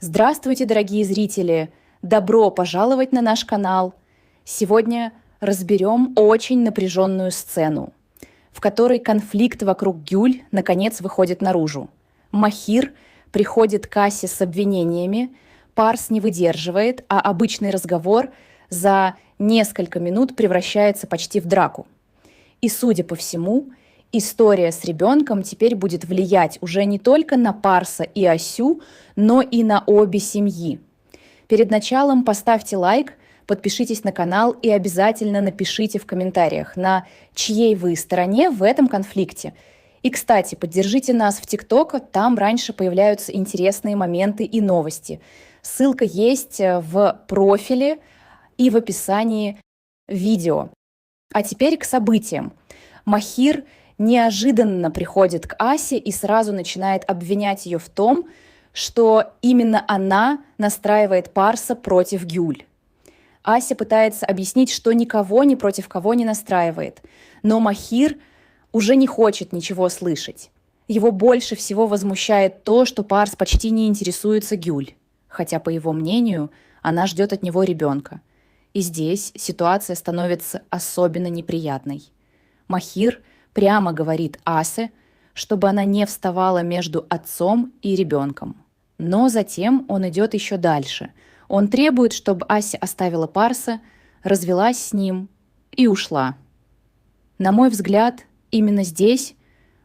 Здравствуйте, дорогие зрители! Добро пожаловать на наш канал! Сегодня разберем очень напряженную сцену, в которой конфликт вокруг Гюль наконец выходит наружу. Махир приходит к Асе с обвинениями, Парс не выдерживает, а обычный разговор за несколько минут превращается почти в драку. И, судя по всему, история с ребенком теперь будет влиять уже не только на Парса и Асю, но и на обе семьи. Перед началом поставьте лайк, подпишитесь на канал и обязательно напишите в комментариях, на чьей вы стороне в этом конфликте. И, кстати, поддержите нас в ТикТок, там раньше появляются интересные моменты и новости. Ссылка есть в профиле и в описании видео. А теперь к событиям. Махир неожиданно приходит к Асе и сразу начинает обвинять ее в том, что именно она настраивает Парса против Гюль. Ася пытается объяснить, что никого ни против кого не настраивает, но Махир уже не хочет ничего слышать. Его больше всего возмущает то, что Парс почти не интересуется Гюль, хотя, по его мнению, она ждет от него ребенка. И здесь ситуация становится особенно неприятной. Махир прямо говорит Асе, чтобы она не вставала между отцом и ребенком. Но затем он идет еще дальше. Он требует, чтобы Ася оставила Парса, развелась с ним и ушла. На мой взгляд, именно здесь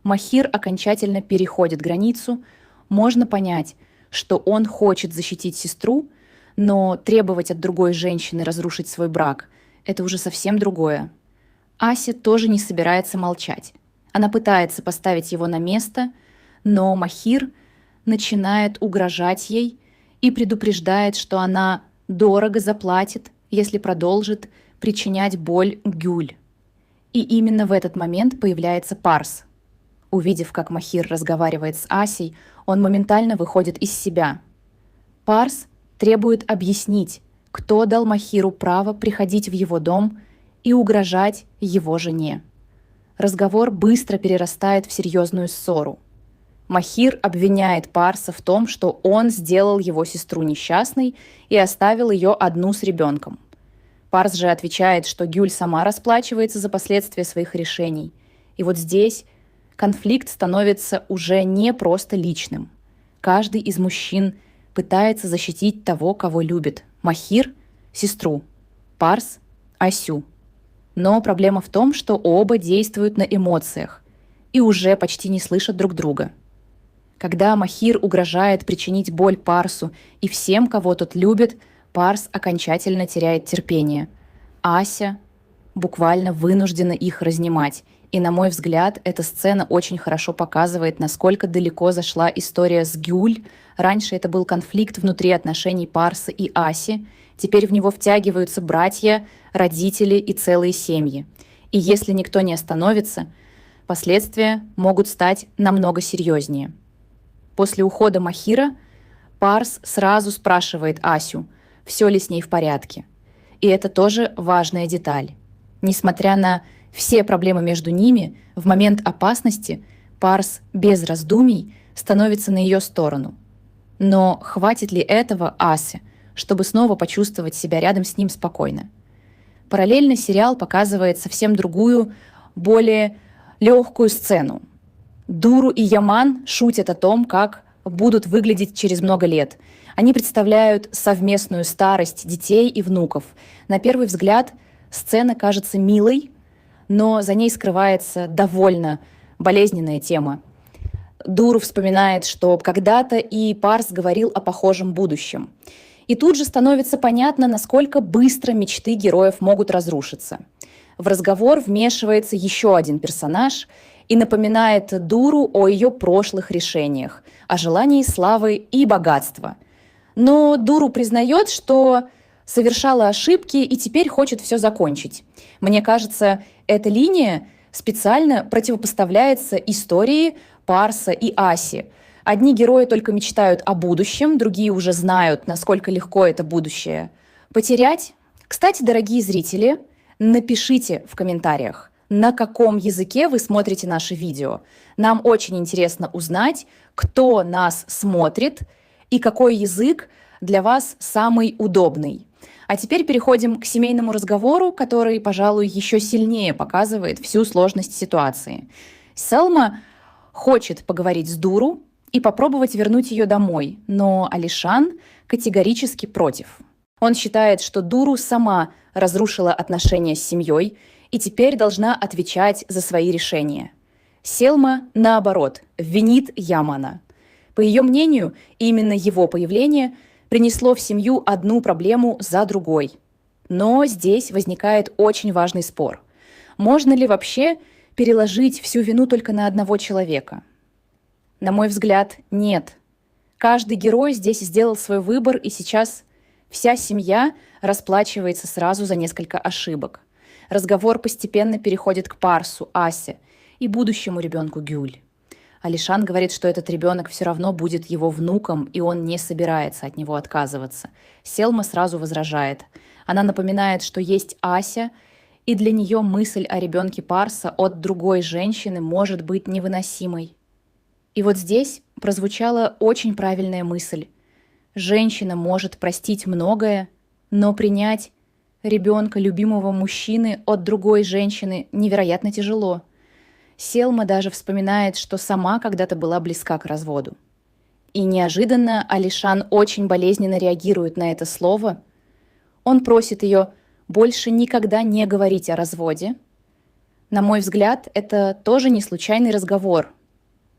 Махир окончательно переходит границу. Можно понять, что он хочет защитить сестру, но требовать от другой женщины разрушить свой брак – это уже совсем другое. Ася тоже не собирается молчать. Она пытается поставить его на место, но Махир начинает угрожать ей и предупреждает, что она дорого заплатит, если продолжит причинять боль Гюль. И именно в этот момент появляется Парс. Увидев, как Махир разговаривает с Асей, он моментально выходит из себя. Парс требует объяснить, кто дал Махиру право приходить в его дом и угрожать его жене. Разговор быстро перерастает в серьезную ссору. Махир обвиняет Парса в том, что он сделал его сестру несчастной и оставил ее одну с ребенком. Парс же отвечает, что Гюль сама расплачивается за последствия своих решений. И вот здесь конфликт становится уже не просто личным. Каждый из мужчин пытается защитить того, кого любит. Махир – сестру, Парс – Асю. Но проблема в том, что оба действуют на эмоциях и уже почти не слышат друг друга. Когда Махир угрожает причинить боль Парсу и всем, кого тот любит, Парс окончательно теряет терпение. Ася буквально вынуждена их разнимать. И, на мой взгляд, эта сцена очень хорошо показывает, насколько далеко зашла история с Гюль. Раньше это был конфликт внутри отношений Парса и Аси. Теперь в него втягиваются братья, родители и целые семьи. И если никто не остановится, последствия могут стать намного серьезнее. После ухода Махира Парс сразу спрашивает Асю, все ли с ней в порядке. И это тоже важная деталь. Несмотря на все проблемы между ними, в момент опасности Парс без раздумий становится на ее сторону. Но хватит ли этого Асе, чтобы снова почувствовать себя рядом с ним спокойно? Параллельно сериал показывает совсем другую, более легкую сцену. Дуру и Яман шутят о том, как будут выглядеть через много лет. Они представляют совместную старость детей и внуков. На первый взгляд сцена кажется милой, но за ней скрывается довольно болезненная тема. Дуру вспоминает, что когда-то и Парс говорил о похожем будущем. И тут же становится понятно, насколько быстро мечты героев могут разрушиться. В разговор вмешивается еще один персонаж и напоминает Дуру о ее прошлых решениях, о желании славы и богатства. Но Дуру признает, что совершала ошибки и теперь хочет все закончить. Мне кажется, эта линия специально противопоставляется истории Парса и Аси. Одни герои только мечтают о будущем, другие уже знают, насколько легко это будущее потерять. Кстати, дорогие зрители, напишите в комментариях, на каком языке вы смотрите наши видео. Нам очень интересно узнать, кто нас смотрит и какой язык для вас самый удобный. А теперь переходим к семейному разговору, который, пожалуй, еще сильнее показывает всю сложность ситуации. Селма хочет поговорить с Дуру и попробовать вернуть ее домой, но Алишан категорически против. Он считает, что Дуру сама разрушила отношения с семьей и теперь должна отвечать за свои решения. Селма, наоборот, винит Ямана. По ее мнению, именно его появление принесло в семью одну проблему за другой. Но здесь возникает очень важный спор. Можно ли вообще переложить всю вину только на одного человека? На мой взгляд, нет. Каждый герой здесь сделал свой выбор, и сейчас вся семья расплачивается сразу за несколько ошибок. Разговор постепенно переходит к Парсу, Асе и будущему ребенку Гюль. Алишан говорит, что этот ребенок все равно будет его внуком, и он не собирается от него отказываться. Селма сразу возражает. Она напоминает, что есть Ася, и для нее мысль о ребенке Парса от другой женщины может быть невыносимой. И вот здесь прозвучала очень правильная мысль. Женщина может простить многое, но принять ребенка любимого мужчины от другой женщины невероятно тяжело. Селма даже вспоминает, что сама когда-то была близка к разводу. И неожиданно Алишан очень болезненно реагирует на это слово. Он просит ее больше никогда не говорить о разводе. На мой взгляд, это тоже не случайный разговор.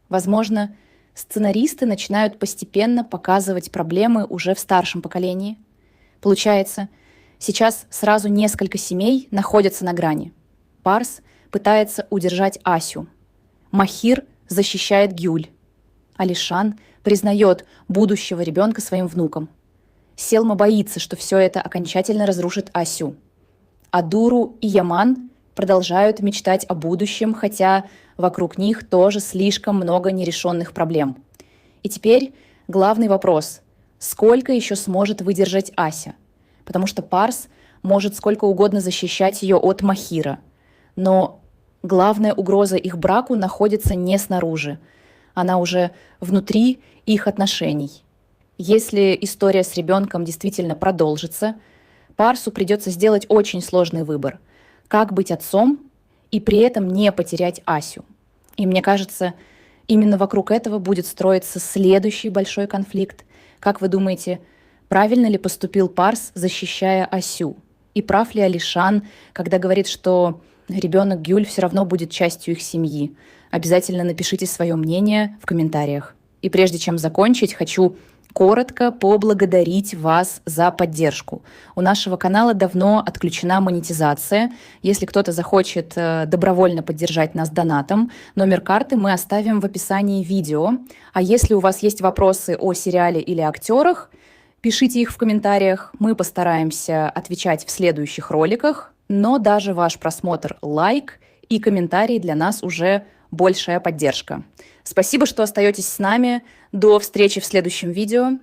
Возможно, сценаристы начинают постепенно показывать проблемы уже в старшем поколении. Получается, сейчас сразу несколько семей находятся на грани. Парс пытается удержать Асю. Махир защищает Гюль. Алишан признает будущего ребенка своим внуком. Селма боится, что все это окончательно разрушит Асю. А Дуру и Яман продолжают мечтать о будущем, хотя вокруг них тоже слишком много нерешенных проблем. И теперь главный вопрос: сколько еще сможет выдержать Ася? Потому что Парс может сколько угодно защищать ее от Махира. Но главная угроза их браку находится не снаружи. Она уже внутри их отношений. Если история с ребенком действительно продолжится, Парсу придется сделать очень сложный выбор. Как быть отцом и при этом не потерять Асю? И мне кажется, именно вокруг этого будет строиться следующий большой конфликт. Как вы думаете, правильно ли поступил Парс, защищая Асю? И прав ли Алишан, когда говорит, что ребенок Гюль все равно будет частью их семьи? Обязательно напишите свое мнение в комментариях. И прежде чем закончить, хочу коротко поблагодарить вас за поддержку. У нашего канала давно отключена монетизация. Если кто-то захочет добровольно поддержать нас донатом, номер карты мы оставим в описании видео. А если у вас есть вопросы о сериале или актерах, пишите их в комментариях. Мы постараемся отвечать в следующих роликах. Но даже ваш просмотр, лайк и комментарий для нас уже большая поддержка. Спасибо, что остаетесь с нами. До встречи в следующем видео.